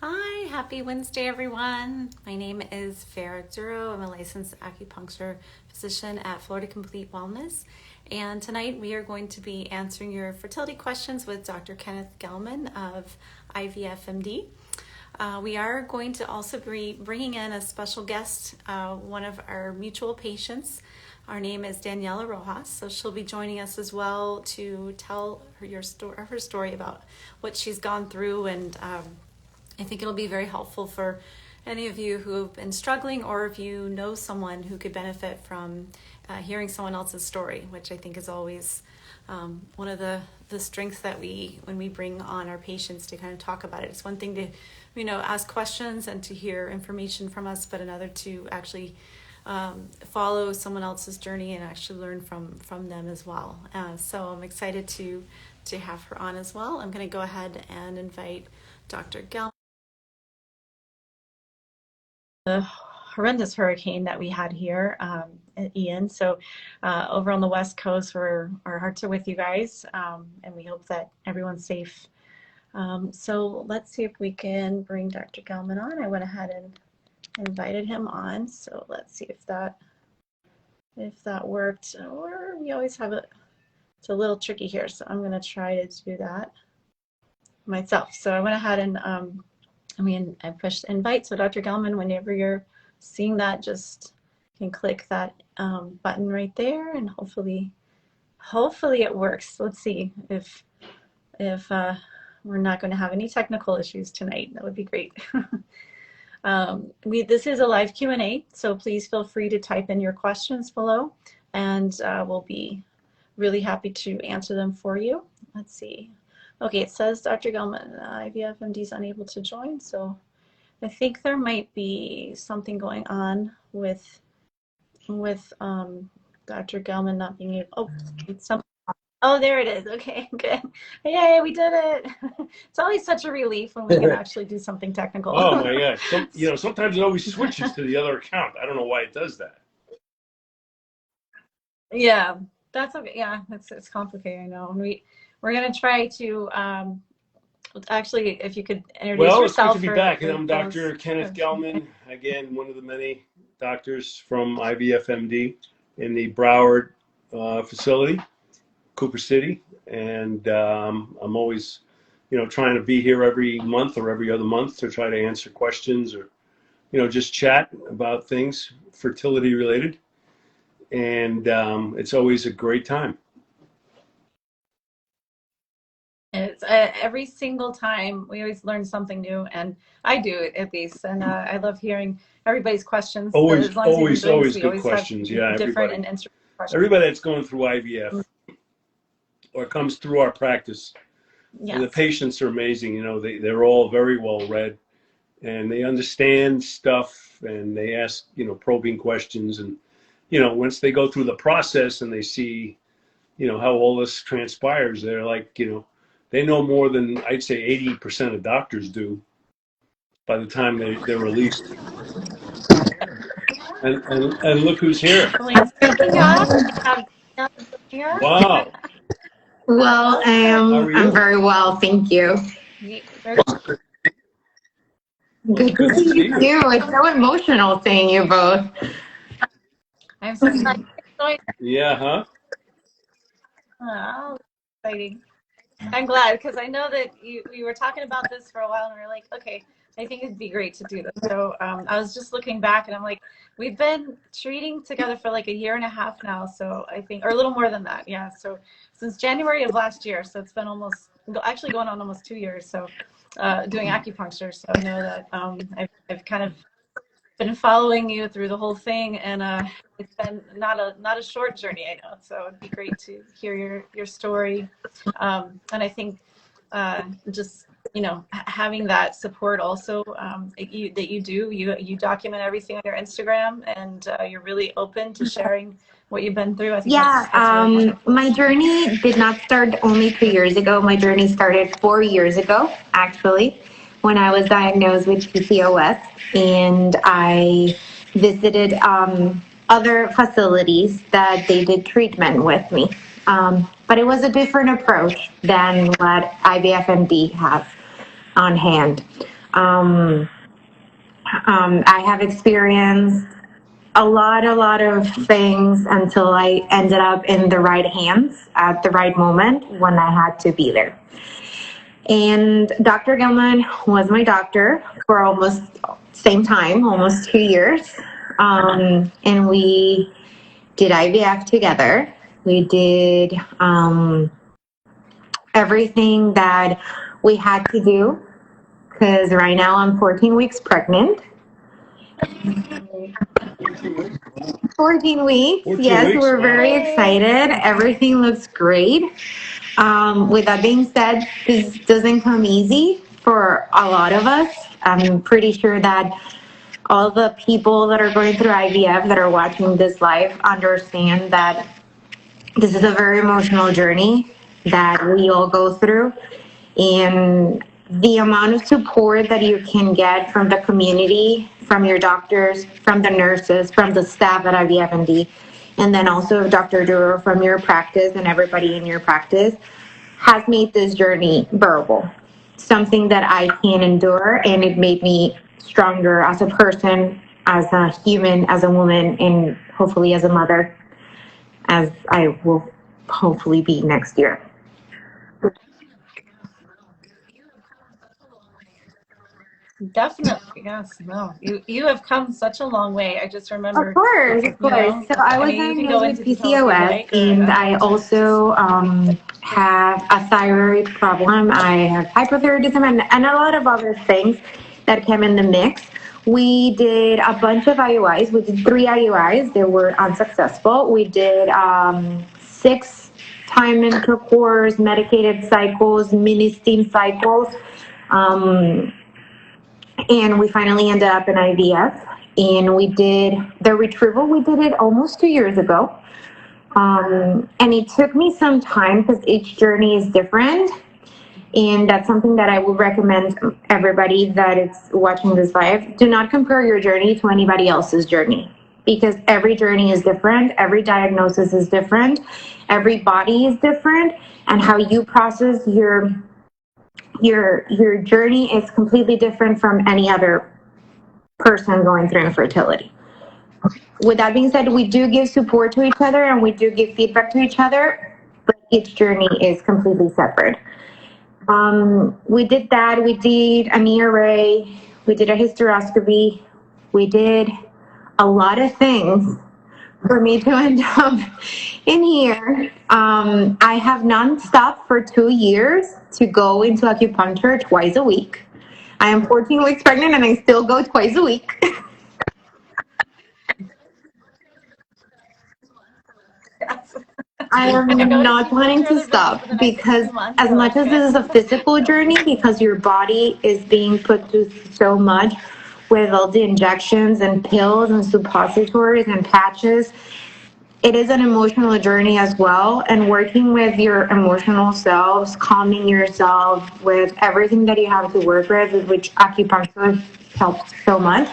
Hi, happy Wednesday, everyone. My name is Farah Duro. I'm a licensed acupuncture physician at Florida Complete Wellness. And tonight we are going to be answering your fertility questions with Dr. Kenneth Gelman of IVFMD. We are going to also be bringing in a special guest, one of our mutual patients. Her name is Daniela Rojas, so she'll be joining us as well to tell her story about what she's gone through, and I think it'll be very helpful for any of you who have been struggling, or if you know someone who could benefit from hearing someone else's story, which I think is always one of the strengths that when we bring on our patients to kind of talk about it. It's one thing to, ask questions and to hear information from us, but another to actually follow someone else's journey and actually learn from them as well. So I'm excited to have her on as well. I'm going to go ahead and invite Dr. Gelman. The horrendous hurricane that we had here at Ian. So over on the West Coast, our hearts are with you guys, and we hope that everyone's safe. So let's see if we can bring Dr. Gelman on. I went ahead and invited him on. So let's see if that worked. Or we always have it's a little tricky here. So I'm going to try to do that myself. So I went ahead and I pushed invite. So Dr. Gelman, whenever you're seeing that, just can click that button right there, and hopefully it works. Let's see if we're not going to have any technical issues tonight. That would be great. This is a live Q&A, so please feel free to type in your questions below, and we'll be really happy to answer them for you. Let's see. Okay, it says Dr. Gelman, IVFMD is unable to join, so I think there might be something going on with Dr. Gelman not being able. Oh, there it is. Okay, good. Yay, we did it. It's always such a relief when we can actually do something technical. Oh my gosh! Sometimes it always switches to the other account. I don't know why it does that. Yeah, that's okay. Yeah, it's complicated. I know. We're gonna try to actually, if you could introduce Well, it's good yourself. to be back, and I'm Dr. Kenneth Gelman, again, one of the many doctors from IVFMD in the Broward facility, Cooper City, and I'm always, trying to be here every month or every other month to try to answer questions or, just chat about things fertility related, and it's always a great time. It's every single time we always learn something new, and I do at least, and I love hearing everybody's questions. Always We good always questions. Yeah, different and interesting questions. everybody that's going through IVF or comes through our practice, Yes. and the patients are amazing. They're all very well read, and they understand stuff, and they ask probing questions, and once they go through the process and they see how all this transpires, they're like they know more than I'd say 80% of doctors do by the time they're released. And look who's here. Wow. Well, I'm very well, thank you. Good to see you too. It's so emotional seeing you both. I'm so excited. Yeah, huh? Oh, exciting. I'm glad, because I know that we were talking about this for a while, and we were like, okay, I think it'd be great to do this. So I was just looking back, and I'm like, we've been treating together for like a year and a half now. So I think, or a little more than that. Yeah. So since January of last year. So it's been actually going on almost 2 years. So doing acupuncture. So I know that I've kind of been following you through the whole thing, and it's been not a short journey, I know. So it'd be great to hear your story, and I think just having that support also, that you document everything on your Instagram, and you're really open to sharing what you've been through. I think that's really my journey did not start only 2 years ago. My journey started 4 years ago, actually, when I was diagnosed with PCOS, and I visited other facilities that they did treatment with me. But it was a different approach than what IVFMD has on hand. I have experienced a lot of things until I ended up in the right hands at the right moment when I had to be there. And Dr. Gilman was my doctor for almost same time, almost 2 years. And we did IVF together. We did everything that we had to do because right now I'm 14 weeks pregnant. 14 weeks. 14 Yes, weeks, we're wow. very excited. Everything looks great. With that being said, this doesn't come easy for a lot of us. I'm pretty sure that all the people that are going through IVF that are watching this live understand that this is a very emotional journey that we all go through. And the amount of support that you can get from the community, from your doctors, from the nurses, from the staff at IVFMD, and then also Dr. Duro from your practice and everybody in your practice has made this journey bearable. Something that I can endure, and it made me stronger as a person, as a human, as a woman, and hopefully as a mother, as I will hopefully be next year. Definitely, yes. No, you have come such a long way. I just Of remember, course, of you course. know, So I I was mean, you can go diagnosed with into detail if you'd PCOS, like, or and I also just have a thyroid problem. I have hypothyroidism and a lot of other things that came in the mix. We did a bunch of IUIs. We did 3 IUIs. They were unsuccessful. We did 6 time intercourse, medicated cycles, mini stem cycles. And we finally ended up in IVF. And we did the retrieval, we did it almost 2 years ago. And it took me some time because each journey is different. And that's something that I would recommend everybody that is watching this live. Do not compare your journey to anybody else's journey because every journey is different. Every diagnosis is different. Every body is different. And how you process your journey is completely different from any other person going through infertility. With that being said, we do give support to each other and we do give feedback to each other, but each journey is completely separate. We did that. We did an ERA. We did a hysteroscopy. We did a lot of things for me to end up in here. I have nonstop for 2 years to go into acupuncture twice a week. I am 14 weeks pregnant and I still go twice a week. I am not planning to stop because as much as this is a physical journey, because your body is being put through so much with all the injections and pills and suppositories and patches, it is an emotional journey as well. And working with your emotional selves, calming yourself with everything that you have to work with which acupuncture helps so much.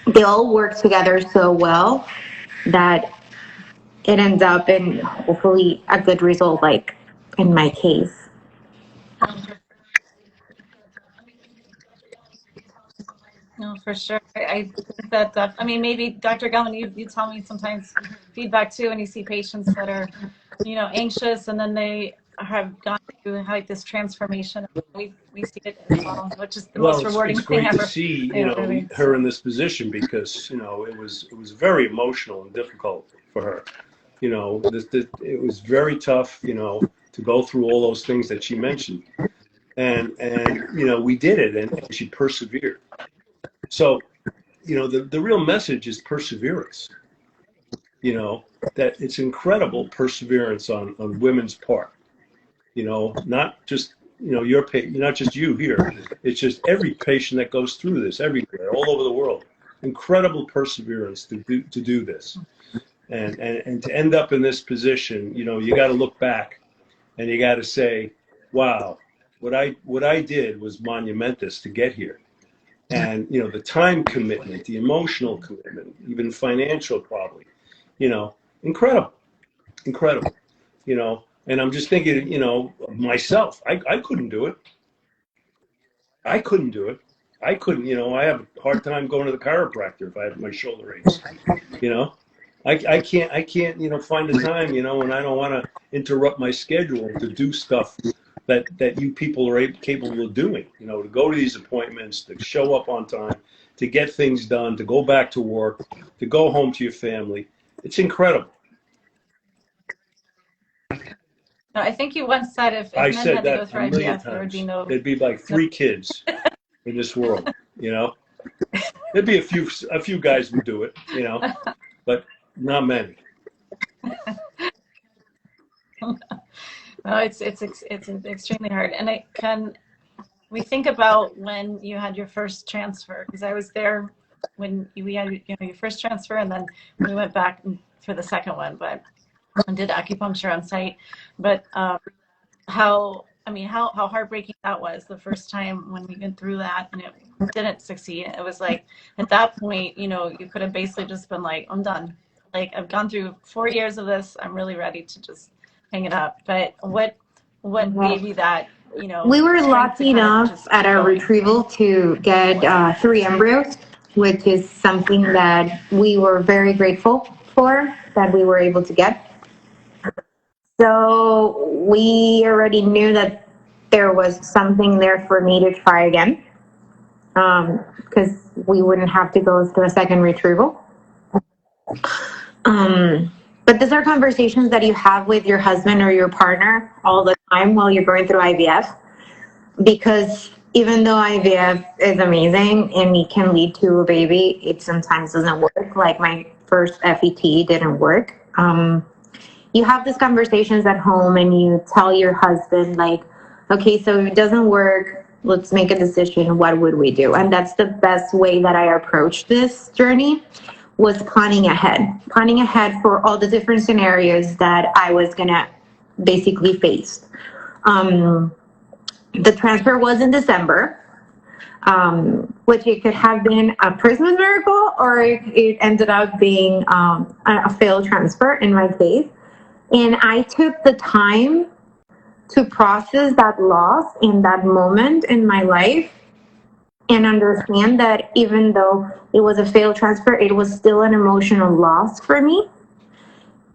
They all work together so well that it ends up in hopefully a good result, like in my case. no, for sure. I think that, I mean, maybe Dr. Gellman, you tell me sometimes feedback too, and you see patients that are, anxious, and then they have gone through like this transformation. We see it as well, which is the Well, most rewarding it's thing great to ever. see, Really. her in this position because, it was very emotional and difficult for her. It was very tough, to go through all those things that she mentioned. And we did it and she persevered. So, the real message is perseverance, that it's incredible perseverance on women's part, not just, not just you here. It's just every patient that goes through this everywhere, all over the world. Incredible perseverance to do this. And to end up in this position, you got to look back and you got to say, wow, what I did was monumentous to get here. And the time commitment, the emotional commitment, even financial probably, incredible, incredible, and I'm just thinking, of myself. I couldn't do it. I couldn't do it. I couldn't, I have a hard time going to the chiropractor if I have my shoulder aches, you know. I can't, find the time, and I don't want to interrupt my schedule to do stuff that you people are capable of doing, to go to these appointments, to show up on time, to get things done, to go back to work, to go home to your family. It's incredible. No, I think you once said if I men said had to go that a through million IVF, there would be times. no. There'd be like No. 3 kids in this world, There'd be a few guys would do it, but not many. No, it's extremely hard, and we think about when you had your first transfer, because I was there when we had your first transfer, and then we went back for the second one, but and did acupuncture on site. But how heartbreaking that was the first time when we went through that and it didn't succeed. It was like at that point, you could have basically just been like, I'm done. Like I've gone through 4 years of this. I'm really ready to just hang it up. But what gave you that, We were strength to lucky kind of enough just at keep our going? retrieval to get 3 embryos, which is something that we were very grateful for that we were able to get. So we already knew that there was something there for me to try again, because we wouldn't have to go through a second retrieval. But these are conversations that you have with your husband or your partner all the time while you're going through IVF, because even though IVF is amazing and it can lead to a baby, it sometimes doesn't work. Like my first FET didn't work. You have these conversations at home and you tell your husband, like, okay, so if it doesn't work, let's make a decision. What would we do? And that's the best way that I approached this journey, was planning ahead for all the different scenarios that I was going to basically face. The transfer was in December, which it could have been a Christmas miracle, or it ended up being a failed transfer in my case. And I took the time to process that loss in that moment in my life and understand that even though it was a failed transfer, it was still an emotional loss for me.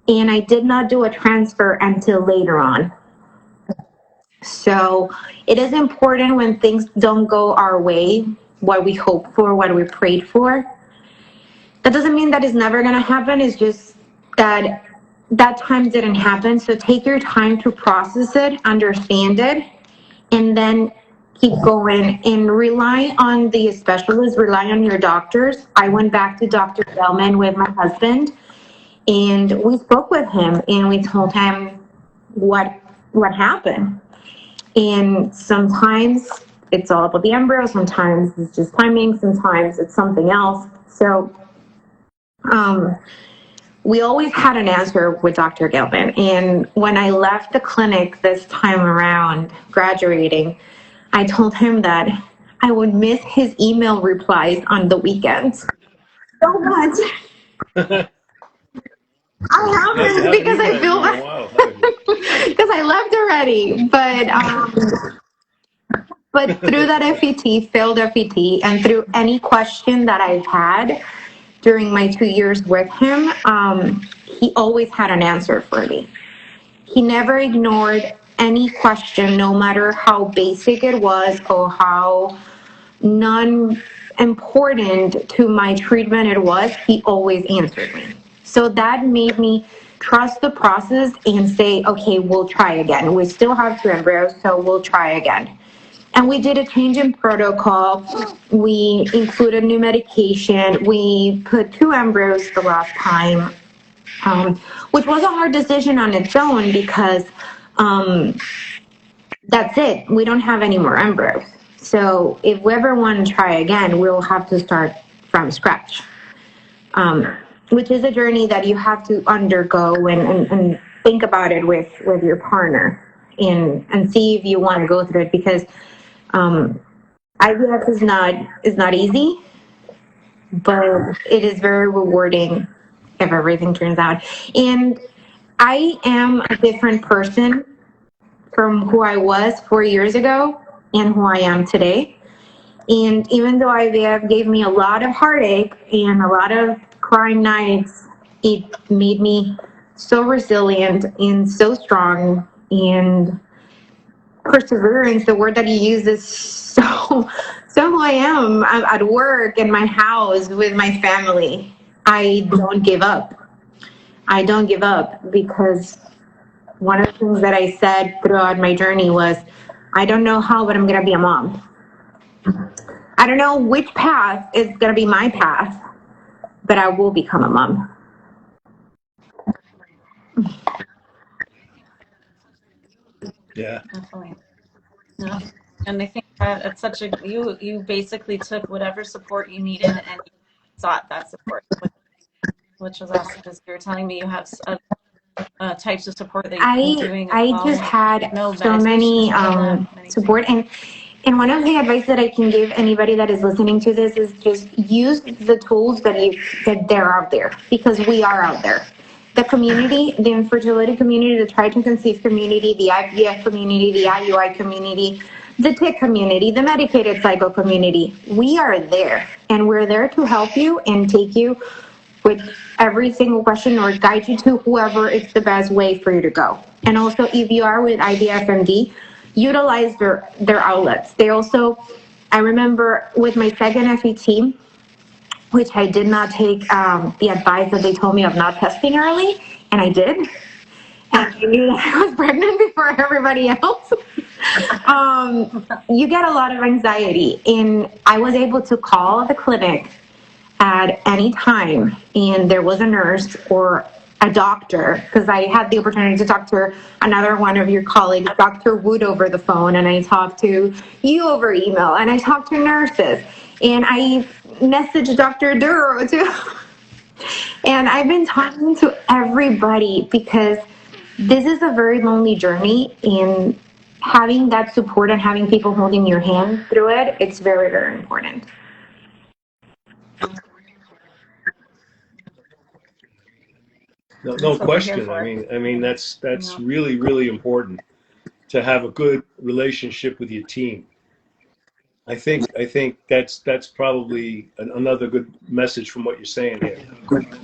And I did not do a transfer until later on. So it is important when things don't go our way, what we hope for, what we prayed for. That doesn't mean that it's never going to happen. It's just that that time didn't happen. So take your time to process it, understand it, and then keep going and rely on the specialists, rely on your doctors. I went back to Dr. Bellman with my husband, and we spoke with him and we told him what happened. And sometimes it's all about the embryo, sometimes it's just timing, sometimes it's something else. So we always had an answer with Dr. Gilman. And when I left the clinic this time around, graduating, I told him that I would miss his email replies on the weekends so much. I haven't, because I feel because I left already. But through that FET, failed FET, and through any question that I've had during my 2 years with him, he always had an answer for me. He never ignored any question, no matter how basic it was or how non-important to my treatment it was. He always answered me. So that made me trust the process and say, okay, we'll try again. We still have 2 embryos, so we'll try again. And we did a change in protocol. We included new medication. We put 2 embryos the last time, which was a hard decision on its own, because that's it. We don't have any more embryos. So if we ever want to try again, we'll have to start from scratch, which is a journey that you have to undergo and think about it with your partner and see if you want to go through it, because IVF is not easy, but it is very rewarding if everything turns out. And I am a different person from who I was 4 years ago and who I am today. And even though IVF gave me a lot of heartache and a lot of crying nights, it made me so resilient and so strong. And perseverance, the word that you use, is so who I am. I'm at work, in my house, with my family. I don't give up. I don't give up because one of the things that I said throughout my journey was, I don't know how, but I'm going to be a mom. I don't know which path is going to be my path, but I will become a mom. Yeah. Definitely. Yeah. And I think that it's such a you basically took whatever support you needed and you sought that support, which was awesome. Because you were telling me you have types of support that you've been doing as I well. just had No so medications many for them, support, anything. and one of the advice that I can give anybody that is listening to this is just use the tools that they're out there, because we are out there. The community, the infertility community, the try to conceive community, the IVF community, the IUI community, the TIC community, the medicated cycle community, we are there, and we're there to help you and take you with every single question or guide you to whoever is the best way for you to go. And also, if you are with IBFMD, utilize their outlets. They also, I remember with my second FET, which I did not take the advice that they told me of not testing early, and I did. And I knew that I was pregnant before everybody else. You get a lot of anxiety, and I was able to call the clinic at any time, and there was a nurse or a doctor, because I had the opportunity to talk to another one of your colleagues, Dr. Wood, over the phone, and I talked to you over email, and I talked to nurses, and I messaged Dr. Duro too. And I've been talking to everybody because this is a very lonely journey, and having that support and having people holding your hand through it, it's very, very important. No, That's no what we're here question. for. I mean, that's Yeah. really, really important to have a good relationship with your team. I think that's probably another good message from what you're saying here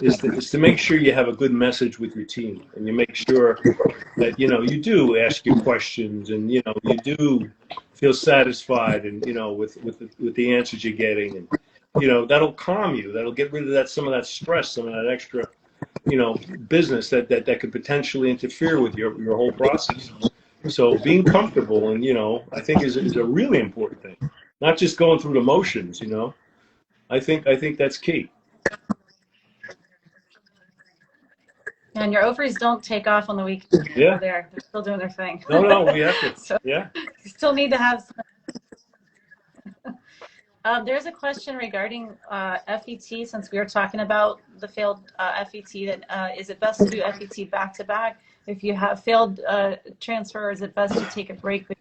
is to make sure you have a good message with your team, and you make sure that you do ask your questions, and you do feel satisfied, and with the answers you're getting, and that'll calm you. That'll get rid of some of that stress, some of that extra business that could potentially interfere with your whole process. So being comfortable, and I think is a really important thing. Not just going through the motions. I think that's key. And your ovaries don't take off on the weekend. They're Yeah. there. They're still doing their thing. No, no, we have to. So Yeah. you still need to have some. There's a question regarding FET, since we were talking about the failed FET. That is it best to do FET back to back if you have failed transfer, or is it best to take a break between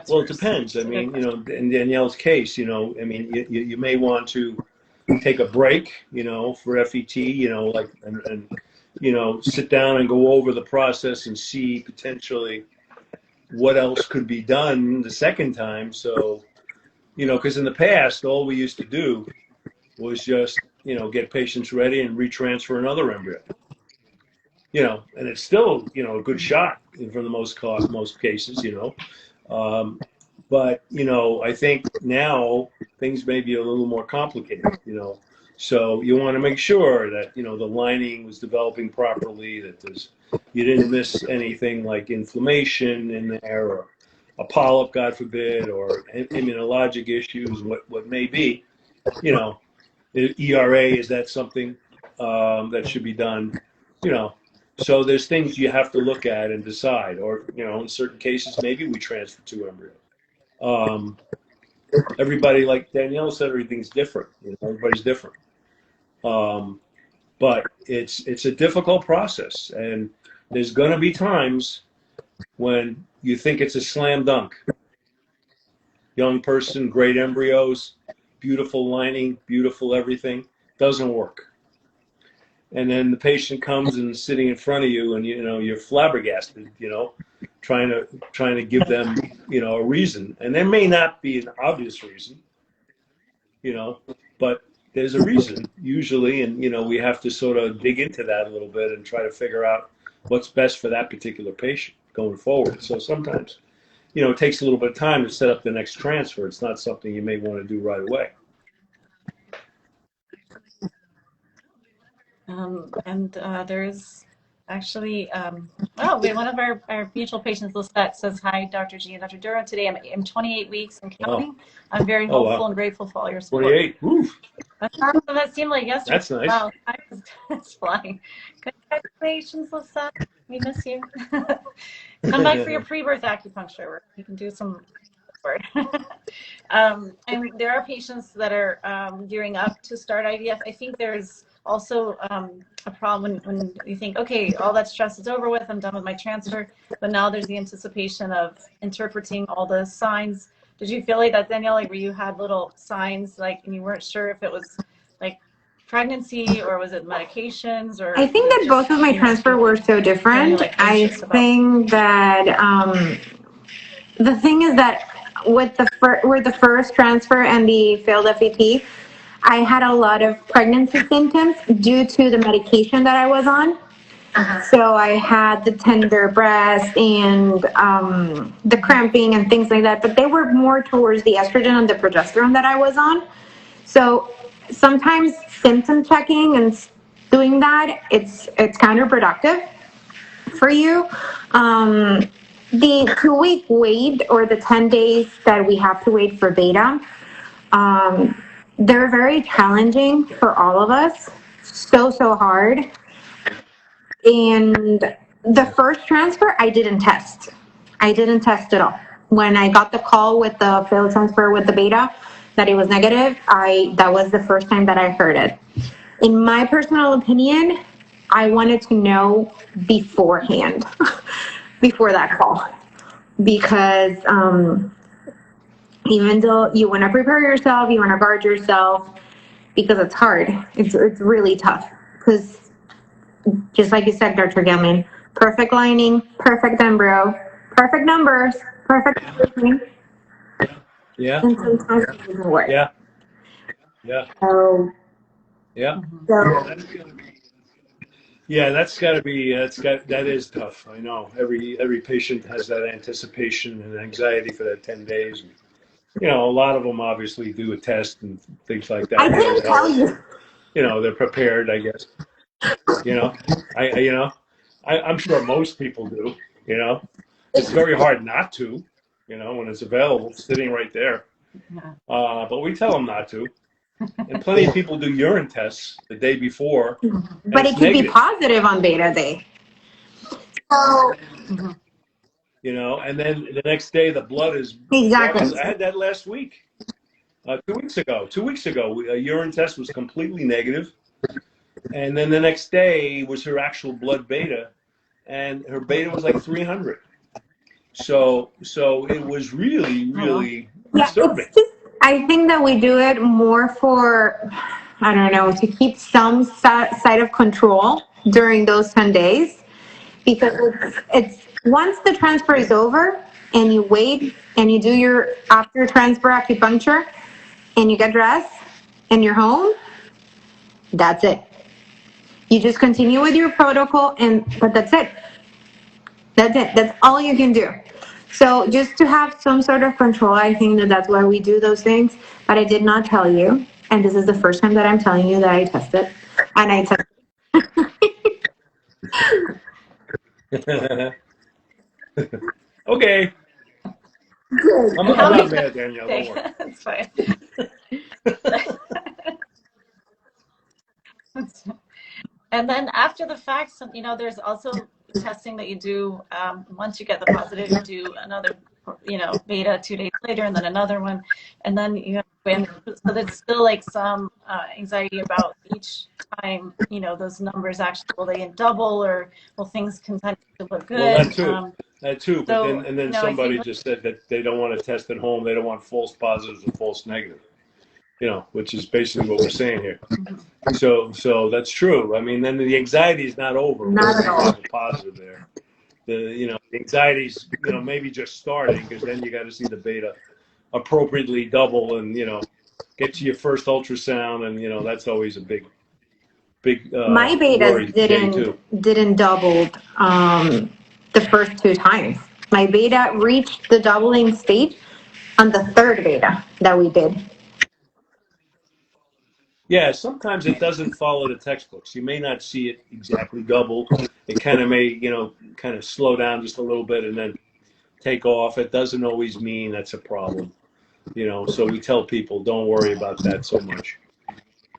Well, it transfers? depends. I It's a good mean, question. in Danielle's case, I mean, you may want to take a break, for FET, like, and sit down and go over the process and see potentially what else could be done the second time. So, because in the past, all we used to do was just, get patients ready and retransfer another embryo, and it's still, a good shot for the most cases. But I think now things may be a little more complicated. So you want to make sure that the lining was developing properly, that you didn't miss anything like inflammation in there, or a polyp, God forbid, or immunologic issues, what may be. You know, ERA, is that something that should be done? You know, so there's things you have to look at and decide, or in certain cases maybe we transfer two embryos. Um, Everybody, like Danielle said, everything's different. Everybody's different. Um, but it's a difficult process, and there's going to be times when you think it's a slam dunk. Young person, great embryos, beautiful lining, beautiful everything, doesn't work. And then the patient comes and is sitting in front of you, and you're flabbergasted. Trying to give them a reason, and there may not be an obvious reason. but there's a reason usually, and we have to sort of dig into that a little bit and try to figure out what's best for that particular patient going forward. So sometimes, it takes a little bit of time to set up the next transfer. It's not something you may want to do right away. And there's actually, one of our mutual patients, Lisette, says, "Hi, Dr. G and Dr. Duro. Today I'm 28 weeks and counting. I'm very hopeful and grateful for all your support." 28. Oof. That seemed like yesterday. That's nice. Wow, time is flying. Congratulations, Lisette. We miss you. Come back for your pre-birth acupuncture where you can do some support. And there are patients that are gearing up to start IVF. I think there's also a problem when you think, okay, all that stress is over with, I'm done with my transfer, but now there's the anticipation of interpreting all the signs. Did you feel like that, Danielle, like where you had little signs, like, and you weren't sure if it was like pregnancy or was it medications? Or I think that both of my transfer were so different. I think that the thing is that with the first transfer and the failed FET, I had a lot of pregnancy symptoms due to the medication that I was on. So I had the tender breast and the cramping and things like that, but they were more towards the estrogen and the progesterone that I was on. So sometimes symptom checking and doing that, it's counterproductive for you. The 2-week wait or the 10 days that we have to wait for beta, they're very challenging for all of us. So hard. And the first transfer, I didn't test. I didn't test at all. When I got the call with the failed transfer with the beta, that it was negative, that was the first time that I heard it. In my personal opinion, I wanted to know beforehand, before that call, because even though you want to prepare yourself, you want to guard yourself, because it's hard. It's really tough. Because just like you said, Dr. Gilman, perfect lining, perfect embryo, perfect numbers, perfect everything. Yeah. And sometimes it doesn't work. Yeah. Yeah. So, Yeah. Yeah, that is tough. I know every patient has that anticipation and anxiety for that 10 days. A lot of them obviously do a test and things like that. I didn't tell you. They're prepared, I guess. I'm sure most people do. It's very hard not to. When it's available, sitting right there. But we tell them not to. And plenty of people do urine tests the day before. But it could be positive on beta day. So, and then the next day the blood is exactly. I had that last week. 2 weeks ago. 2 weeks ago, a urine test was completely negative. And then the next day was her actual blood beta, and her beta was like 300. So it was really disturbing. I think that we do it more for, I don't know, to keep some side of control during those 10 days, because it's once the transfer is over and you wait and you do your after transfer acupuncture and you get dressed and you're home, that's it. You just continue with your protocol, but that's it. That's it. That's all you can do. So just to have some sort of control, I think that's why we do those things. But I did not tell you, and this is the first time that I'm telling you that I tested, and I tested. Okay. I'm not mad, Danielle. Don't worry. It's fine. And then after the fact, there's also testing that you do once you get the positive. You do another, beta 2 days later, and then another one, and then so there's still like some anxiety about each time. Those numbers actually, will they double, or will things continue to look good? Well, that too. But so, then somebody just said that they don't want to test at home. They don't want false positives or false negatives. Which is basically what we're saying here. So that's true. I mean, then the anxiety is not over. Not at all. Positive there. The anxiety's maybe just starting, because then you got to see the beta appropriately double, and get to your first ultrasound, and that's always a big My worry betas getting to. didn't double the first 2 times. My beta reached the doubling stage on the third beta that we did. Yeah, sometimes it doesn't follow the textbooks. You may not see it exactly double. It kind of may, kind of slow down just a little bit and then take off. It doesn't always mean that's a problem, So we tell people don't worry about that so much.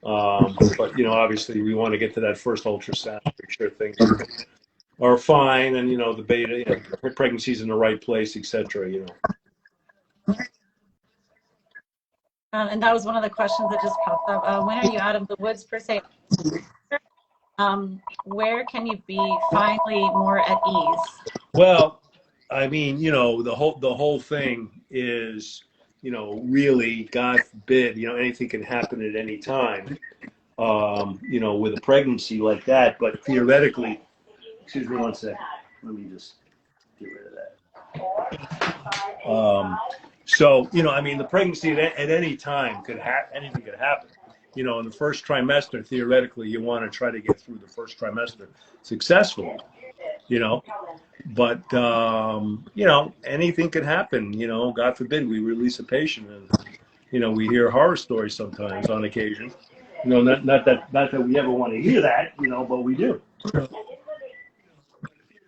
But obviously we want to get to that first ultrasound, make sure things are fine, and the beta, pregnancy's in the right place, etc. And that was one of the questions that just popped up. When are you out of the woods per se? Where can you be finally more at ease? Well, I mean, the whole thing is, really, God forbid, anything can happen at any time, with a pregnancy like that. But theoretically, excuse me one second. Let me just get rid of that. So, I mean, the pregnancy at any time anything could happen. In the first trimester, theoretically, you want to try to get through the first trimester successfully, but, anything could happen, God forbid we release a patient and, we hear horror stories sometimes on occasion, not that we ever want to hear that, but we do.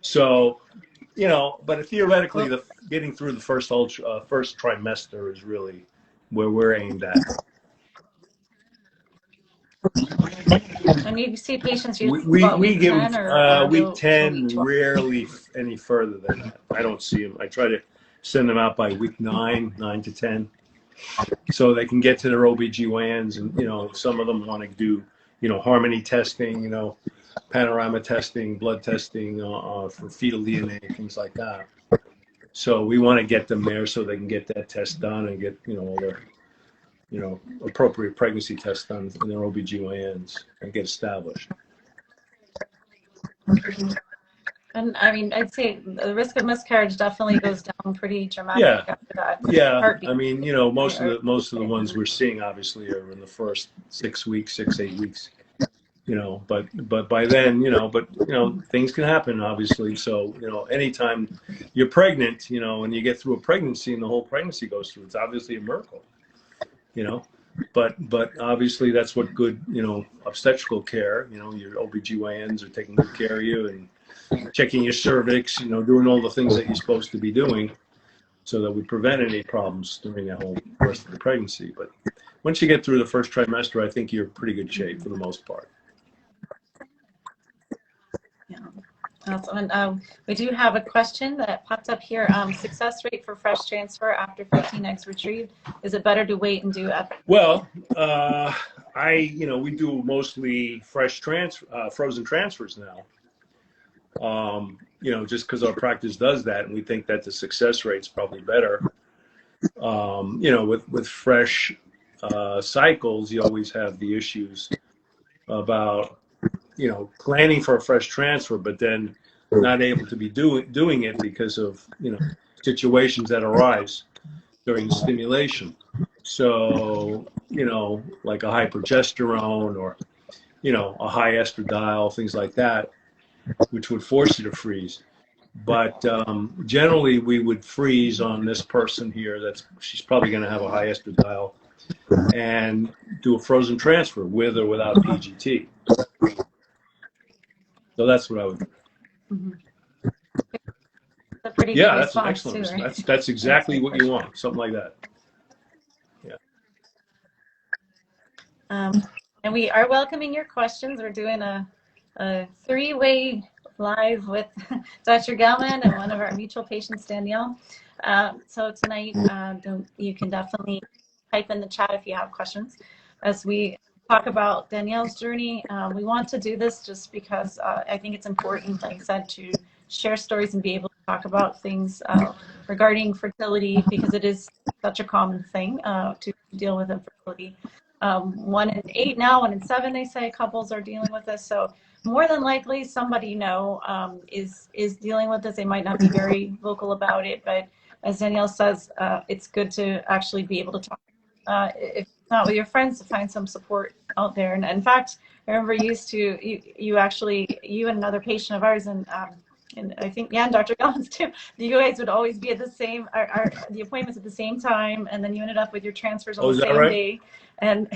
So, but theoretically, getting through the first trimester is really where we're aimed at. And you see patients We week give 10 or week 10, week 12? rarely any further than that. I don't see them. I try to send them out by week 9 to 10, so they can get to their OBGYNs, and some of them want to do harmony testing, panorama testing, blood testing for fetal DNA, things like that. So we want to get them there so they can get that test done and get all their appropriate pregnancy tests done in their OBGYNs and get established. And I mean, I'd say the risk of miscarriage definitely goes down pretty dramatically after that. Yeah. Heartbeat. I mean, most of the ones we're seeing obviously are in the first 6 weeks, 8 weeks. But by then, things can happen, obviously. So, anytime you're pregnant, and you get through a pregnancy and the whole pregnancy goes through, it's obviously a miracle, but obviously that's what good, obstetrical care, your OBGYNs are taking good care of you and checking your cervix, doing all the things that you're supposed to be doing so that we prevent any problems during that whole rest of the pregnancy. But once you get through the first trimester, I think you're in pretty good shape for the most part. Yeah. And we do have a question that popped up here. Success rate for fresh transfer after 15 eggs retrieved. Is it better to wait and do it? Well, we do mostly fresh frozen transfers now. Just because our practice does that, and we think that the success rate's probably better. With fresh cycles, you always have the issues about planning for a fresh transfer, but then not able to be doing it because of situations that arise during stimulation. So like a high progesterone or a high estradiol, things like that, which would force you to freeze. But generally, we would freeze on this person here. She's probably going to have a high estradiol, and do a frozen transfer with or without PGT. So that's what I would do. Mm-hmm. That's an excellent. Too, right? That's exactly what you want. Something like that. Yeah. And we are welcoming your questions. We're doing a 3-way live with Dr. Gelman and one of our mutual patients, Danielle. So tonight, you can definitely type in the chat if you have questions. As we talk about Danielle's journey, we want to do this just because I think it's important, like I said, to share stories and be able to talk about things regarding fertility, because it is such a common thing to deal with infertility. 1 in 8 now, 1 in 7, they say couples are dealing with this. So more than likely somebody is dealing with this. They might not be very vocal about it, but as Danielle says, it's good to actually be able to talk. If out with your friends to find some support out there. And in fact, I remember you actually, you and another patient of ours, and I think, yeah, and Dr. Gallens too, you guys would always be at the same, the appointments at the same time, and then you ended up with your transfers on Oh, the is that same right? day. And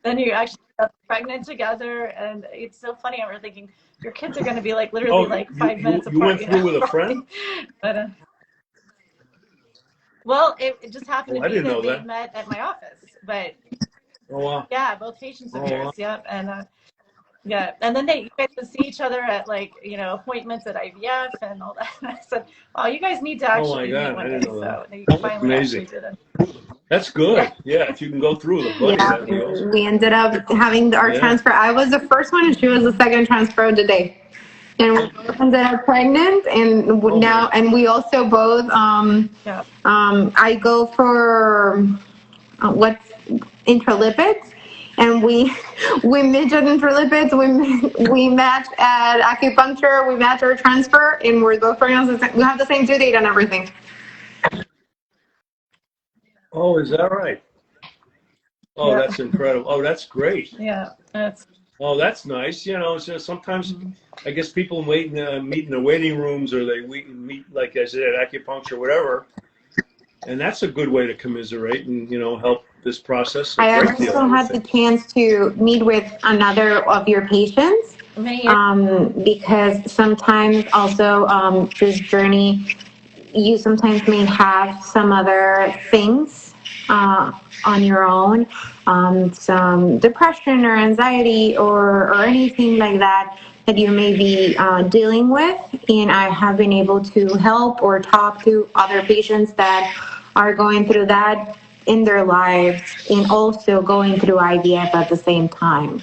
then you actually got pregnant together, and it's so funny. I'm thinking, your kids are going to be like literally like 5 minutes You apart, went through with a friend? But well, it just happened Oh, to I be didn't that know they that. met at my office. But Oh, wow. yeah, both patients of Oh, wow. yours. Yep. And yeah, and then you guys would see each other at like, appointments at IVF and all that. And I said, "Oh, you guys need to Oh, my actually meet God. I one didn't day." know that. So they That's finally amazing. actually did it. That's Yeah. good. Yeah, if you can go through with a buddy, Yeah, that'd be awesome. we ended up having our Yeah. transfer. I was the first one, and she was the second transfer of the day. And we both ended up pregnant, and Oh, now, and we also both, Yeah. I go for what's intralipids, and we match at intralipids, we match at acupuncture, we match our transfer, and we're both pregnant. We have the same due date and everything. Oh, is that right? Oh, Yeah. that's incredible. Oh, that's great. Yeah. That's Oh, that's nice. So sometimes I guess people meet in the waiting rooms, or they meet, like I said, at acupuncture, whatever. And that's a good way to commiserate and, help this process a I great deal, also I would had the think. chance to meet with another of your patients, many years. because sometimes also this journey, you sometimes may have some other things on your own, some depression or anxiety or anything like that that you may be dealing with. And I have been able to help or talk to other patients that are going through that in their lives and also going through IVF at the same time.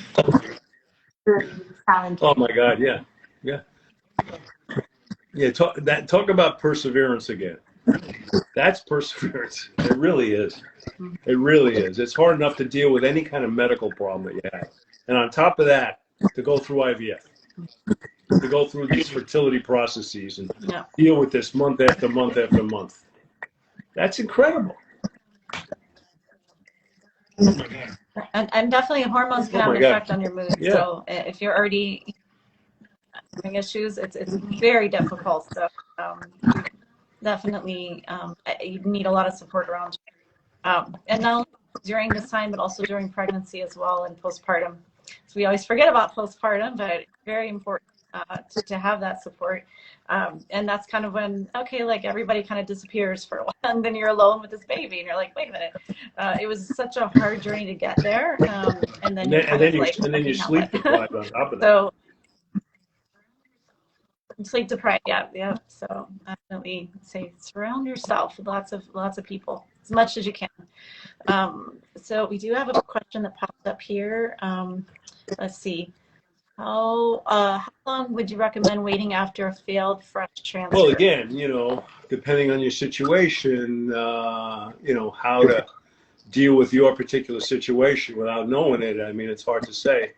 Oh Challenging. my God, yeah. Yeah. Yeah, talk about perseverance again. That's perseverance. It really is. It really is. It's hard enough to deal with any kind of medical problem that you have. And on top of that, to go through IVF, to go through these fertility processes and Yeah. deal with this month after month after month. That's incredible. And definitely hormones can Oh have my an God. effect on your mood. Yeah. So if you're already having issues, it's very difficult. So definitely you need a lot of support around you. And not only during this time, but also during pregnancy as well and postpartum. So we always forget about postpartum, but it's very important to have that support. And that's kind of when, okay, like everybody kind of disappears for a while, and then you're alone with this baby, and you're like, wait a minute. It was such a hard journey to get there, and then you're kind of like, And then okay, you now sleep what? deprived on top of that. So sleep deprived, yeah. So definitely say surround yourself with lots of people as much as you can. So we do have a question that popped up here. Let's see. How long would you recommend waiting after a failed fresh Well, transfer? again, depending on your situation, how to deal with your particular situation without knowing it. I mean, it's hard to say.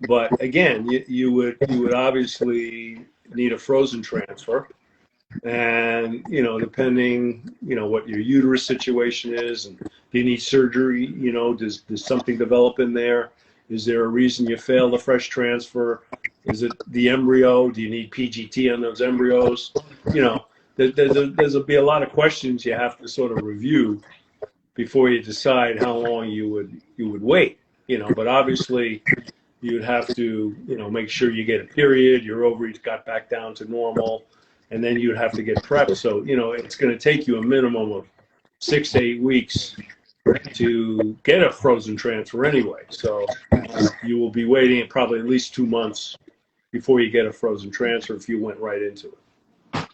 But again, you would obviously need a frozen transfer, and depending what your uterus situation is, and do you need surgery? Does something develop in there? Is there a reason you failed a fresh transfer? Is it the embryo? Do you need PGT on those embryos? There'll be a lot of questions you have to sort of review before you decide how long you would wait. But obviously you'd have to, make sure you get a period, your ovaries got back down to normal, and then you'd have to get prepped. So, it's going to take you a minimum of 6 to 8 weeks to get a frozen transfer anyway. So you will be waiting probably at least 2 months before you get a frozen transfer if you went right into it.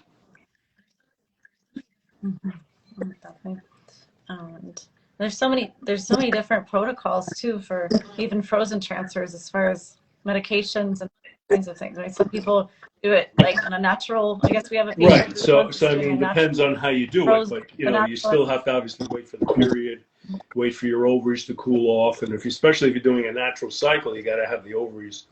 Definitely. And there's so many different protocols too for even frozen transfers as far as medications and kinds of things. Right? Some people do it like on a natural. I guess we have a patient Right. this So, month so that's I doing a mean, natural depends on how you do it, frozen, but a you natural. still have to obviously wait for the period, wait for your ovaries to cool off, and especially if you're doing a natural cycle, you got to have the ovaries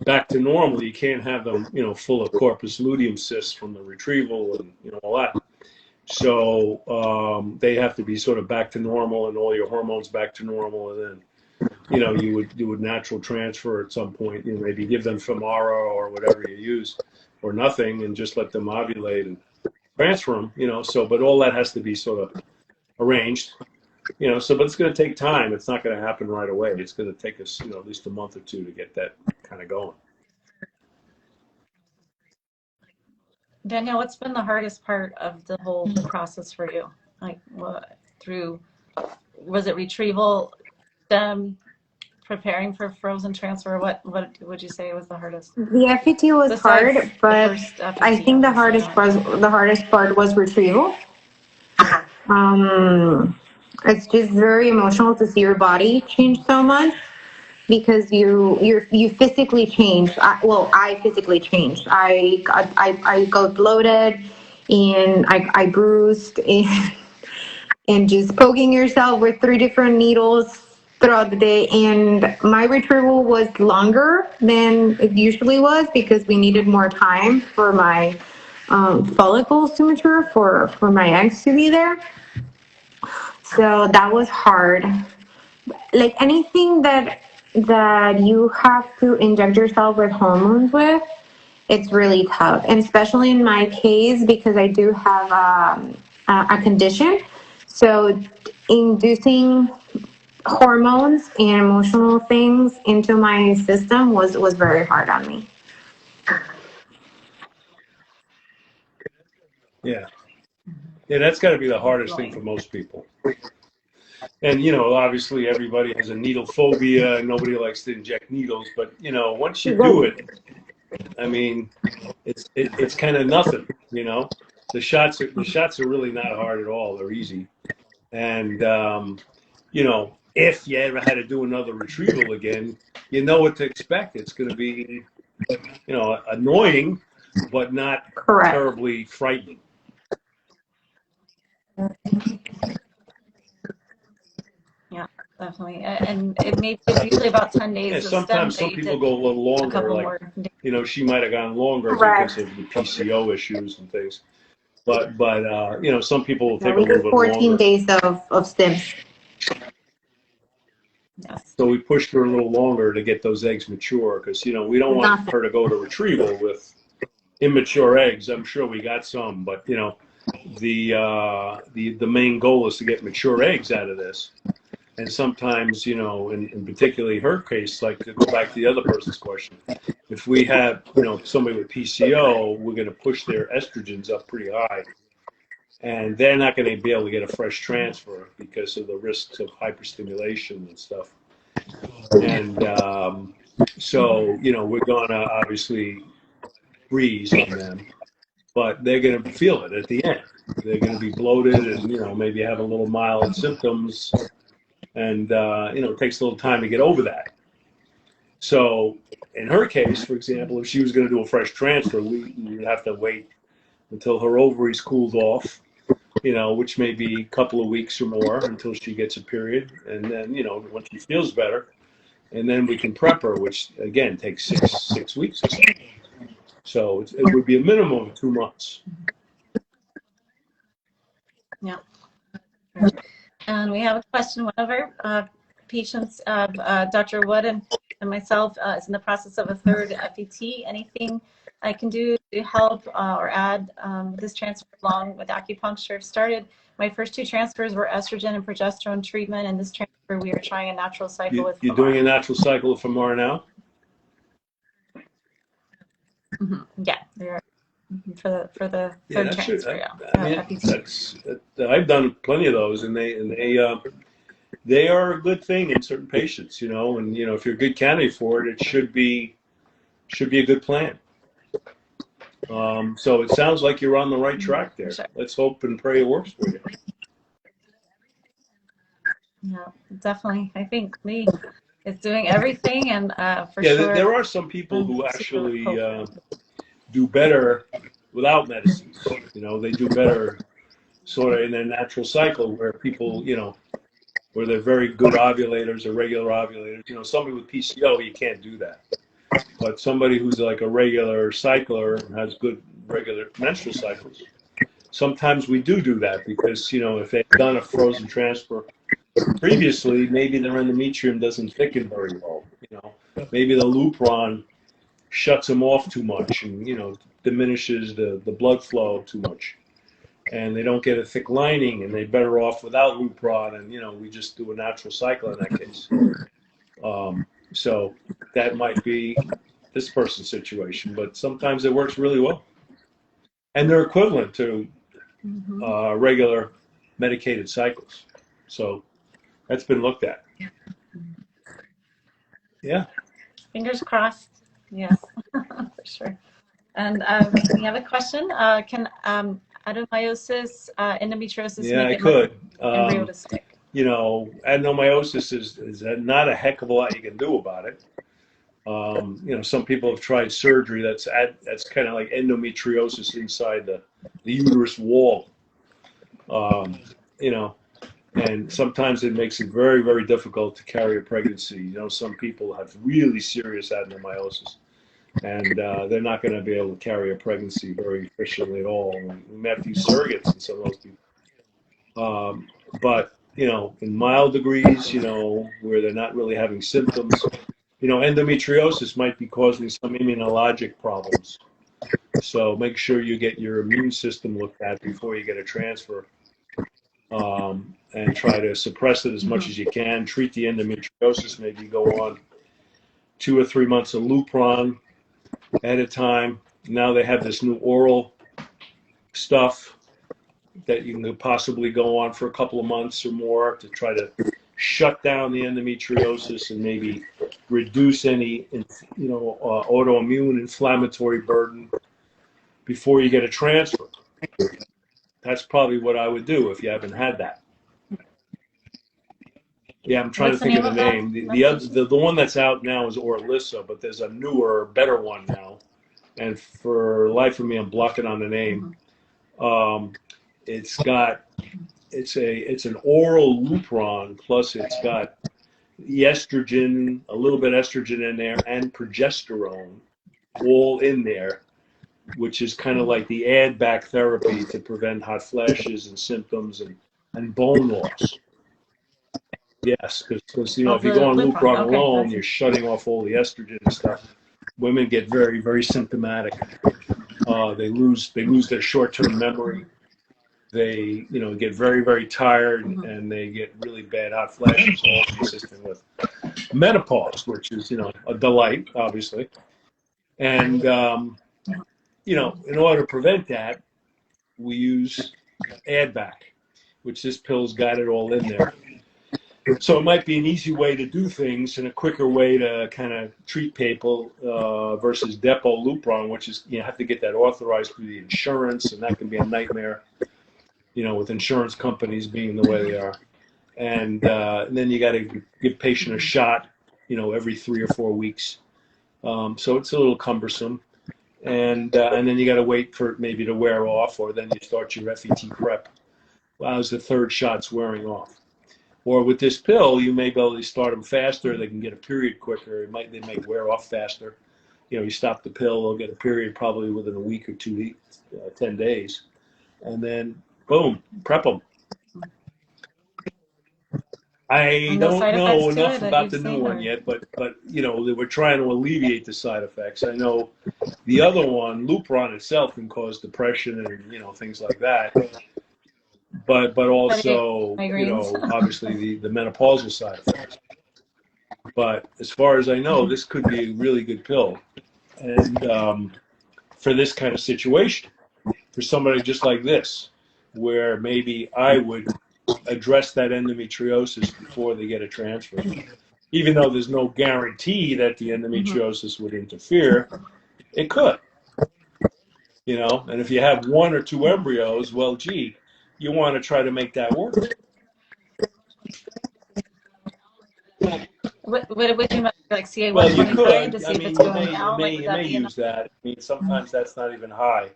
back to normal. You can't have them, full of corpus luteum cysts from the retrieval and all that. So they have to be sort of back to normal and all your hormones back to normal, and then you would do a natural transfer at some point. Maybe give them Femara or whatever you use, or nothing, and just let them ovulate and transfer them. So but all that has to be sort of arranged. But it's going to take time. It's not going to happen right away. It's going to take us at least a month or two to get that kind of going. Danielle, what's been the hardest part of the whole process for you? Like, was it retrieval, preparing for frozen transfer? What would you say was the hardest? The FET was Besides hard, but FET, I think the hardest part was retrieval. It's just very emotional to see your body change so much, because you physically change. I physically changed. I got bloated, and I bruised, and just poking yourself with 3 different needles throughout the day. And my retrieval was longer than it usually was, because we needed more time for my follicles to mature, for my eggs to be there. So that was hard. Like anything that you have to inject yourself with hormones with, it's really tough. And especially in my case, because I do have a condition. So inducing hormones and emotional things into my system was very hard on me. Yeah, that's got to be the hardest thing for most people. And obviously everybody has a needle phobia, and nobody likes to inject needles. But once you do it, I mean, it's kind of nothing. The shots are really not hard at all. They're easy. And if you ever had to do another retrieval again, you know what to expect. It's going to be annoying, but not terribly frightening. Yeah, definitely. And it's usually about 10 days. Yeah, sometimes some people go a little longer. She might have gone longer because of the PCO issues and things. But some people will take a little bit 14 longer. days of stims. Yes. So we pushed her a little longer to get those eggs mature, because we don't want her to go to retrieval with immature eggs. I'm sure we got some, but the main goal is to get mature eggs out of this. And sometimes, in particularly her case, like to go back to the other person's question, if we have somebody with PCO, we're going to push their estrogens up pretty high, and they're not going to be able to get a fresh transfer because of the risks of hyperstimulation and stuff. And so we're going to obviously freeze on them, but they're going to feel it at the end. They're going to be bloated and maybe have a little mild symptoms, and it takes a little time to get over that. So in her case, for example, if she was going to do a fresh transfer, we would have to wait until her ovaries cooled off, which may be a couple of weeks or more, until she gets a period, and then once she feels better, and then we can prep her, which again takes six weeks or so. So it would be a minimum of 2 months. Yeah. And we have a question. One of our patients, Dr. Wood and myself, is in the process of a 3rd FET. Anything I can do to help or add this transfer along with acupuncture? Started my first 2 transfers were estrogen and progesterone treatment, and this transfer we are trying a natural cycle with. You're doing a natural cycle of Femara now? Mm-hmm. Yeah, they're for the 3rd transfer. I've done plenty of those, and they are a good thing in certain patients, and if you're a good candidate for it, it should be a good plan. So it sounds like you're on the right track there. Sure. Let's hope and pray it works for you. Yeah, definitely. I think Lee is doing everything, and for sure. Yeah, there are some people who actually do better without medicines. They do better sort of in their natural cycle, where people, where they're very good ovulators or regular ovulators. Somebody with PCO, you can't do that. But somebody who's like a regular cycler and has good regular menstrual cycles, sometimes we do that because, if they've done a frozen transfer previously, maybe the endometrium doesn't thicken very well. Maybe the Lupron shuts them off too much and, diminishes the blood flow too much. And they don't get a thick lining, and they're better off without Lupron, and, we just do a natural cycle in that case. So that might be this person's situation, but sometimes it works really well. And they're equivalent to regular medicated cycles. So that's been looked at. Yeah. Fingers crossed. Yes, for sure. And we have a question. Can adenomyosis, endometriosis Yeah, make I could. embryo to stick? Adenomyosis is not a heck of a lot you can do about it. Some people have tried surgery that's kind of like endometriosis inside the uterus wall. And sometimes it makes it very, very difficult to carry a pregnancy. Some people have really serious adenomyosis, and they're not going to be able to carry a pregnancy very efficiently at all. We may have to use surrogates in some of those people. But, in mild degrees, where they're not really having symptoms, endometriosis might be causing some immunologic problems. So make sure you get your immune system looked at before you get a transfer. And try to suppress it as much as you can. Treat the endometriosis. Maybe go on 2 or 3 months of Lupron at a time. Now they have this new oral stuff that you can possibly go on for a couple of months or more to try to shut down the endometriosis and maybe reduce any, autoimmune inflammatory burden before you get a transfer. That's probably what I would do if you haven't had that. Yeah, I'm trying to think of the name. The one that's out now is Orlissa, but there's a newer, better one now. And for life of me, I'm blocking on the name. It's an oral Lupron, plus it's got estrogen, a little bit estrogen in there, and progesterone, all in there, which is kind of like the add-back therapy to prevent hot flashes and symptoms and bone loss. Yes, because if you go on Lupron alone, you're shutting off all the estrogen and stuff. Women get very, very symptomatic. They lose their short-term memory. They get very, very tired, and they get really bad hot flashes, all consistent with menopause, which is a delight, obviously. And in order to prevent that, we use add-back, which this pill's got it all in there. So it might be an easy way to do things and a quicker way to kind of treat people versus Depo Lupron, which is you have to get that authorized through the insurance, and that can be a nightmare, with insurance companies being the way they are. And then you got to give patient a shot, every 3 or 4 weeks. So it's a little cumbersome. And then you got to wait for it maybe to wear off, or then you start your FET prep as the third shot's wearing off. Or with this pill, you may be able to start them faster. They can get a period quicker. They may wear off faster. You stop the pill, they'll get a period probably within a week or 2 weeks, 10 days. And then, boom, prep them. I don't know enough about the new one yet, but they were trying to alleviate the side effects. I know the other one, Lupron itself, can cause depression and things like that. But also obviously the menopausal side effects. But as far as I know, this could be a really good pill, and for this kind of situation, for somebody just like this, where maybe I would address that endometriosis before they get a transfer. Even though there's no guarantee that the endometriosis would interfere, it could. And if you have 1 or 2 embryos, well, gee, you want to try to make that work. Would you like CA125 well, you could. to see if it's going down? You may use that. I mean, sometimes that's not even high.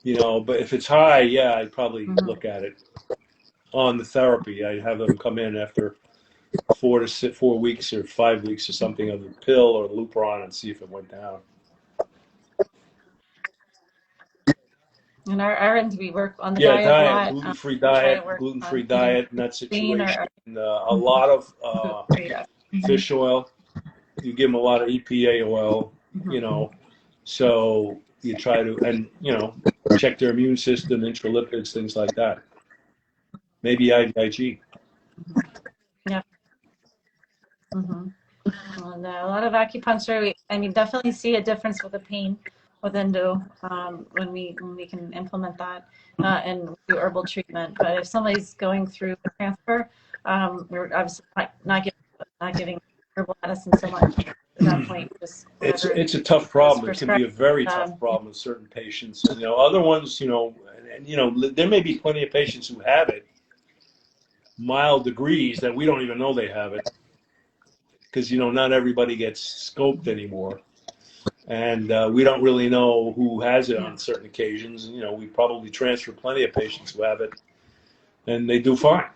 But if it's high, yeah, I'd probably look at it on the therapy. I'd have them come in after 4 weeks or 5 weeks or something of the pill or Lupron and see if it went down. And our end, we work on the Yeah, diet a diet, lot. gluten-free We try to diet, work gluten-free on eating diet in that clean situation. or A lot of Mhm. fish oil. You give them a lot of EPA oil, you know, so you try to, and, check their immune system, intralipids, things like that. Maybe IVIG. Yeah. Mm-hmm. And a lot of acupuncture. I mean, definitely see a difference with the pain with endo when we can implement that and do herbal treatment. But if somebody's going through a transfer, we're obviously not giving herbal medicine so much at that point. Just whatever It's a tough is problem. It can be prescribed. a very tough problem in certain patients. And, other ones, there may be plenty of patients who have it, mild degrees that we don't even know they have it, because not everybody gets scoped anymore, and we don't really know who has it on certain occasions. We probably transfer plenty of patients who have it, and they do fine.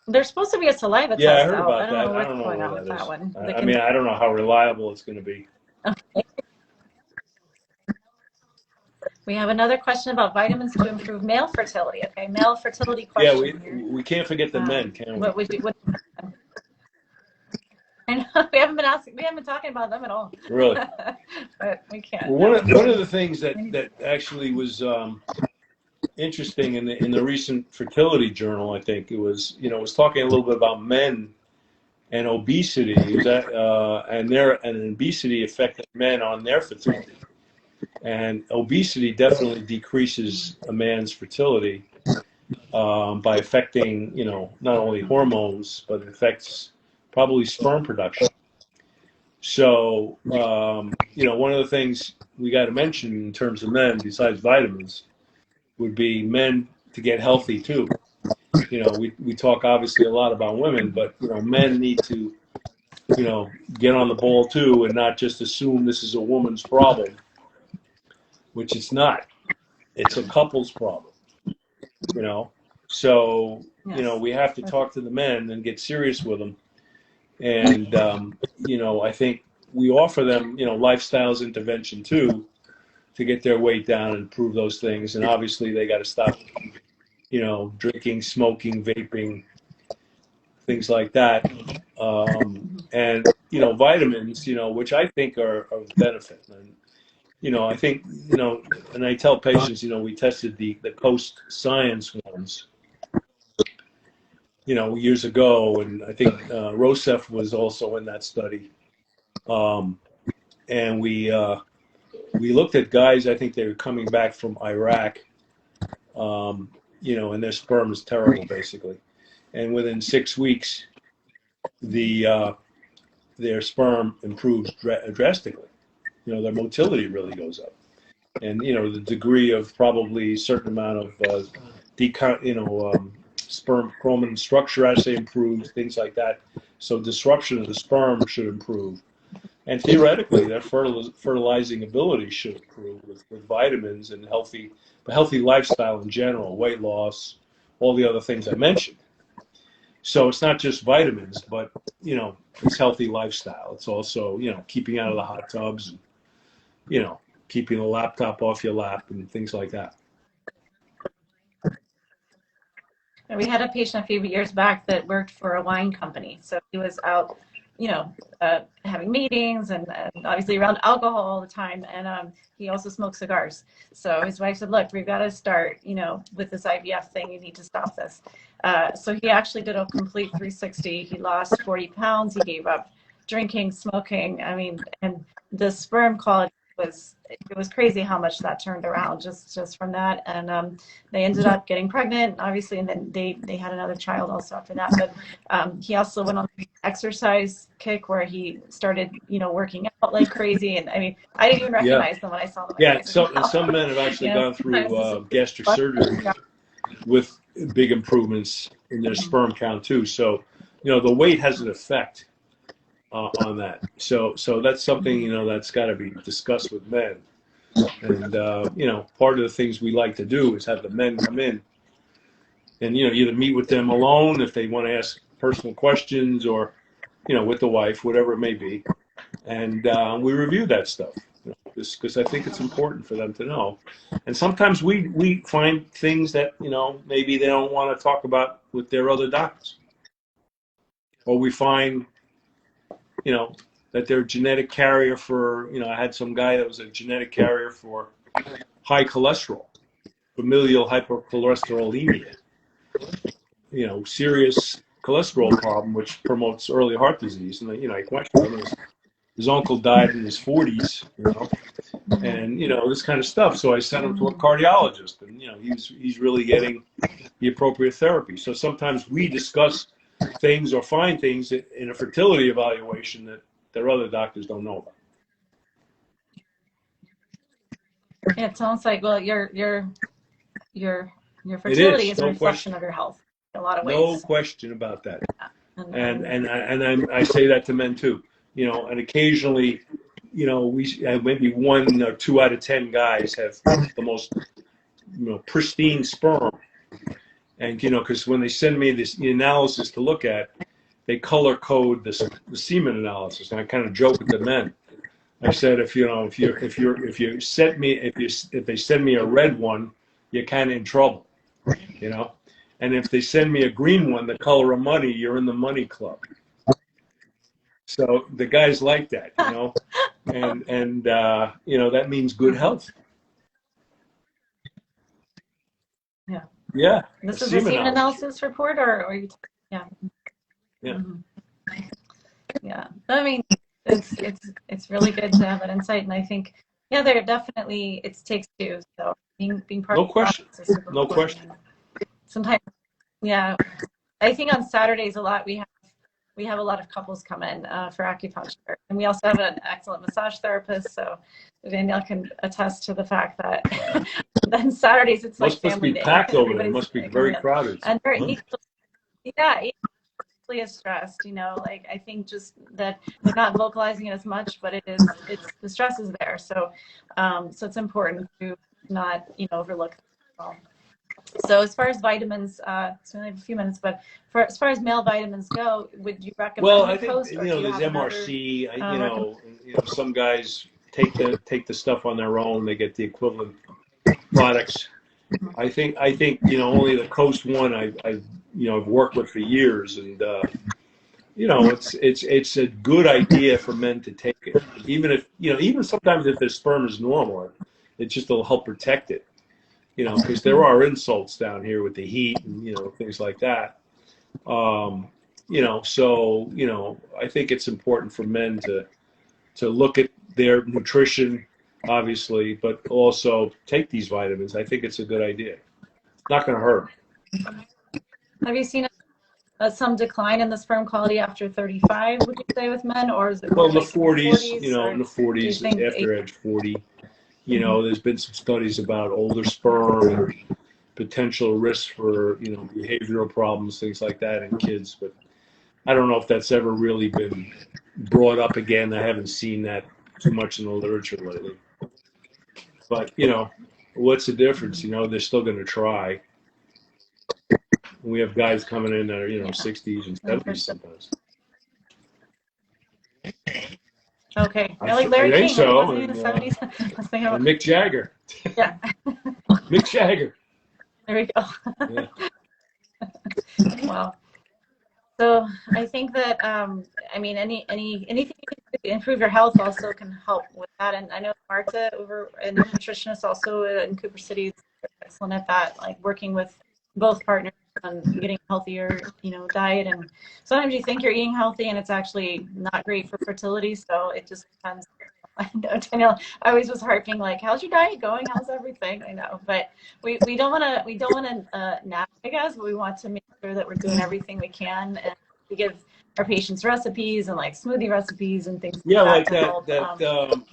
There's supposed to be a saliva Yeah, I test heard out. I about don't that. know I what's don't know going where on with that that is. one. I mean, I don't know how reliable it's going to be. We have another question about vitamins to improve male fertility. Okay, male fertility Yeah, question here. we can't forget the men, can we? What would you? I know we haven't been asking. We haven't been talking about them at all. Really? But we can't. Well, No. one of the things that actually was interesting in the recent fertility journal, I think it was, it was talking a little bit about men and obesity. Is that and obesity affecting men on their fertility, and obesity definitely decreases a man's fertility by affecting, not only hormones, but it affects probably sperm production. So, one of the things we got to mention in terms of men, besides vitamins, would be men to get healthy too. We talk obviously a lot about women, but men need to get on the ball too, and not just assume this is a woman's problem, which it's not. It's a couple's problem. So Yes. we have to talk to the men and get serious with them, and I think we offer them lifestyles intervention too, to get their weight down and improve those things, and obviously they got to stop drinking, smoking, vaping, things like that. And, vitamins, which I think are of benefit. And, I think, and I tell patients, we tested the Coast Science ones, years ago. And I think Rosef was also in that study. And we looked at guys, I think they were coming back from Iraq, and their sperm is terrible, basically. And within 6 weeks, their sperm improves drastically. Their motility really goes up, and the degree of probably a certain amount of sperm chromatin structure actually improves, things like that. So disruption of the sperm should improve, and theoretically, their fertilizing ability should improve with vitamins and healthy lifestyle in general, weight loss, all the other things I mentioned. So it's not just vitamins, but it's healthy lifestyle. It's also keeping out of the hot tubs, and keeping the laptop off your lap and things like that. And we had a patient a few years back that worked for a wine company. So he was out, having meetings and obviously around alcohol all the time. And he also smoked cigars. So his wife said, look, we've got to start, with this IVF thing. You need to stop this. So he actually did a complete 360. He lost 40 pounds. He gave up drinking, smoking. I mean, and the sperm quality it was crazy how much that turned around just from that. And they ended up getting pregnant, obviously, and then they had another child also after that. But he also went on an exercise kick where he started, working out like crazy. And I mean, I didn't even recognize them when I saw them. Yeah, some men have actually gone through gastric surgery with big improvements in their sperm count too. So, the weight has an effect on that. So that's something, that's got to be discussed with men. And, part of the things we like to do is have the men come in and, either meet with them alone if they want to ask personal questions, or, with the wife, whatever it may be. And we review that stuff. because I think it's important for them to know. And sometimes we find things that, you know, maybe they don't want to talk about with their other doctors. Or we find, you know, that they're a genetic carrier for, you know, I had some guy that was a genetic carrier for high cholesterol, familial hypercholesterolemia, you know, serious cholesterol problem, which promotes early heart disease. And, you know, I questioned him. His uncle died in his 40s, you know, and, you know, this kind of stuff. So I sent him to a cardiologist, and, you know, he's really getting the appropriate therapy. So sometimes we discuss things or find things in a fertility evaluation that their other doctors don't know about. Yeah, it sounds like, well, your fertility is a reflection of your health in a lot of ways. No question about that. Yeah. And I say that to men too. You know, and occasionally, you know, maybe 1 or 2 out of 10 guys have the most, you know, pristine sperm. And, you know, because when they send me the analysis to look at, they color code the semen analysis. And I kind of joke with the men. I said, if they send me a red one, you're kind of in trouble, you know. And if they send me a green one, the color of money, you're in the money club. So the guys like that, you know, and you know, that means good health. Yeah. Yeah. This is a semen analysis report, or you? Yeah. Yeah. Mm-hmm. Yeah. I mean, it's really good to have that insight, and I think, yeah, there definitely it takes two. So being part. No question. No question. Sometimes, yeah, I think on Saturdays a lot we have a lot of couples come in for acupuncture, and we also have an excellent massage therapist. So Danielle can attest to the fact that then Saturdays it's like family day. Must be packed over there. It must be very crowded. And they're equally as stressed. You know, like I think just that they're not vocalizing it as much, but it's the stress is there. So so it's important to not, you know, overlook that. So as far as vitamins, so we only have a few minutes, but as far as male vitamins go, would you recommend? Well, I think, you know, there's MRC. You know, some guys take the stuff on their own. They get the equivalent products. I think you know, only the Coast One I've worked with for years, and you know, it's a good idea for men to take it, even sometimes if their sperm is normal, it just will help protect it. You know, because there are insults down here with the heat and, you know, things like that. You know, so, you know, I think it's important for men to look at their nutrition, obviously, but also take these vitamins. I think it's a good idea. It's not going to hurt. Have you seen some decline in the sperm quality after 35, would you say, with men? Or is it in the 40s, you know, in the 40s, after age 40. You know, there's been some studies about older sperm and potential risks for, you know, behavioral problems, things like that in kids. But I don't know if that's ever really been brought up again. I haven't seen that too much in the literature lately. But, you know, what's the difference? You know, they're still going to try. We have guys coming in that are, you know, 60s and 70s sometimes. Okay, like Larry King, so. Wasn't he in the 70s? I was thinking about Mick Jagger. Yeah. Mick Jagger. There we go. Yeah. Wow. So I think that I mean anything you can do to improve your health also can help with that. And I know Marta over and her nutritionist also in Cooper City is excellent at that, like working with both partners on getting a healthier, you know, diet. And sometimes you think you're eating healthy and it's actually not great for fertility. So it just depends. I know, Danielle, I always was harping like, how's your diet going? How's everything? I know, but we don't want to nag, I guess, but we want to make sure that we're doing everything we can, and we give our patients recipes and like smoothie recipes and things. Yeah, like that.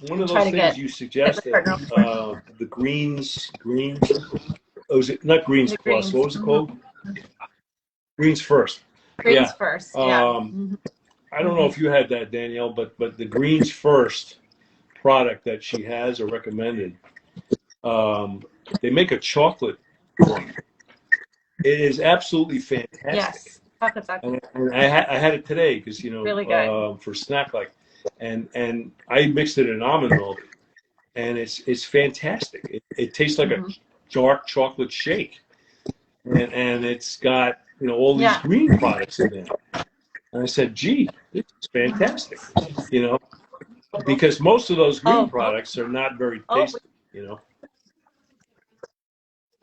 One of those things you suggested, the greens. Oh, is it not Greens Plus? What was it called? Greens First. Greens First. Yeah. I don't know if you had that, Danielle, but the Greens First product that she has or recommended, they make a chocolate one. It is absolutely fantastic. Yes, chocolate's excellent. And I had it today because, you know, really good. For snack like, and I mixed it in almond milk, and it's fantastic. It tastes like a Mhm. dark chocolate shake, and it's got all these Yeah. green products in there. And I said, gee, this is fantastic, because most of those green Oh, products are not very oh, tasty.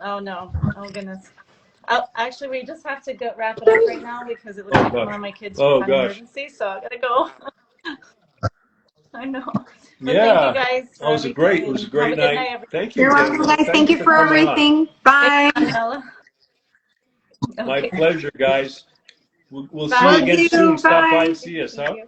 oh no. Oh goodness. Oh, actually, we just have to go wrap it up right now because it looks Oh like one gosh. of my kids Oh had an gosh. emergency, so I gotta go. I know. But thank you Yeah. guys Oh, for it everything was a and have great a good night. night, everyone. Thank you, You're welcome, Danielle. guys. Thank Thank you you for for coming on. everything. Thanks, Bye. Daniela. My Okay. pleasure, guys. We'll see you Love Bye. again soon. you. Stop by and Bye. see us, Thank huh? you.